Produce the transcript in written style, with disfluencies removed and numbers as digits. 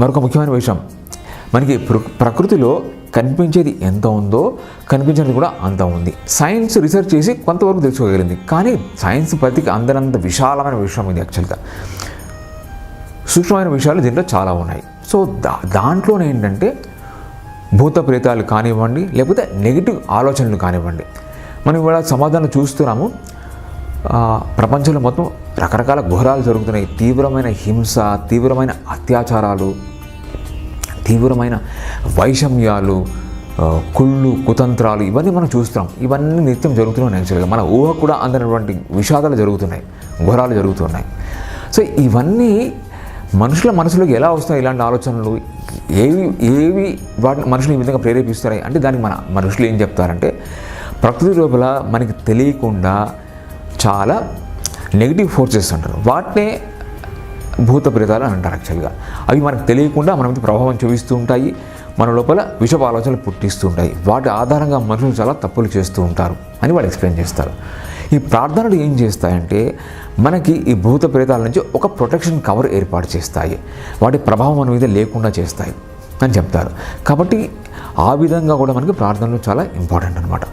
మరొక ముఖ్యమైన విషయం, మనకి ప్రకృతిలో కనిపించేది ఎంత ఉందో కనిపించేది కూడా అంత ఉంది. సైన్స్ రీసెర్చ్ చేసి కొంతవరకు తెలుసుకోగలిగింది, కానీ సైన్స్ పరిధికి అందరంత విశాలమైన విషయం ఇది. యాక్చువల్గా సూక్ష్మమైన విషయాలు దీంట్లో చాలా ఉన్నాయి. సో దాంట్లోనే ఏంటంటే భూత ప్రేతాలు కానివ్వండి, లేకపోతే నెగిటివ్ ఆలోచనలు కానివ్వండి, మనం ఇవాళ సమాధానం చూస్తున్నాము. ప్రపంచంలో మొత్తం రకరకాల ఘోరాలు జరుగుతున్నాయి. తీవ్రమైన హింస, తీవ్రమైన అత్యాచారాలు, తీవ్రమైన వైషమ్యాలు, కుళ్ళు కుతంత్రాలు, ఇవన్నీ మనం చూస్తున్నాం. ఇవన్నీ నిత్యం జరుగుతున్నాయి. యాక్చువల్గా మన ఊహ కూడా అందనటువంటి విషాదాలు జరుగుతున్నాయి, ఘోరాలు జరుగుతున్నాయి. సో ఇవన్నీ మనుషుల మనసులోకి ఎలా వస్తాయి? ఇలాంటి ఆలోచనలు ఏవి వాటిని మనుషులు ఈ విధంగా ప్రేరేపిస్తాయి అంటే, దానికి మనుషులు ఏం చెప్తారంటే, ప్రకృతి లోపల మనకి తెలియకుండా చాలా నెగిటివ్ ఫోర్సెస్ అంటారు. వాటినే భూత ప్రేతాలు అని అంటారు. యాక్చువల్గా అవి మనకు తెలియకుండా మన మీద ప్రభావం చూపిస్తూ ఉంటాయి, మన లోపల విషప ఆలోచనలు పుట్టిస్తూ ఉంటాయి. వాటి ఆధారంగా మనుషులు చాలా తప్పులు చేస్తూ ఉంటారు అని వాళ్ళు ఎక్స్ప్లెయిన్ చేస్తారు. ఈ ప్రార్థనలు ఏం చేస్తాయంటే, మనకి ఈ భూత ప్రేతాల నుంచి ఒక ప్రొటెక్షన్ కవర్ ఏర్పాటు చేస్తాయి, వాటి ప్రభావం మన మీద లేకుండా చేస్తాయి అని చెప్తారు. కాబట్టి ఆ విధంగా కూడా మనకి ప్రార్థనలు చాలా ఇంపార్టెంట్ అనమాట.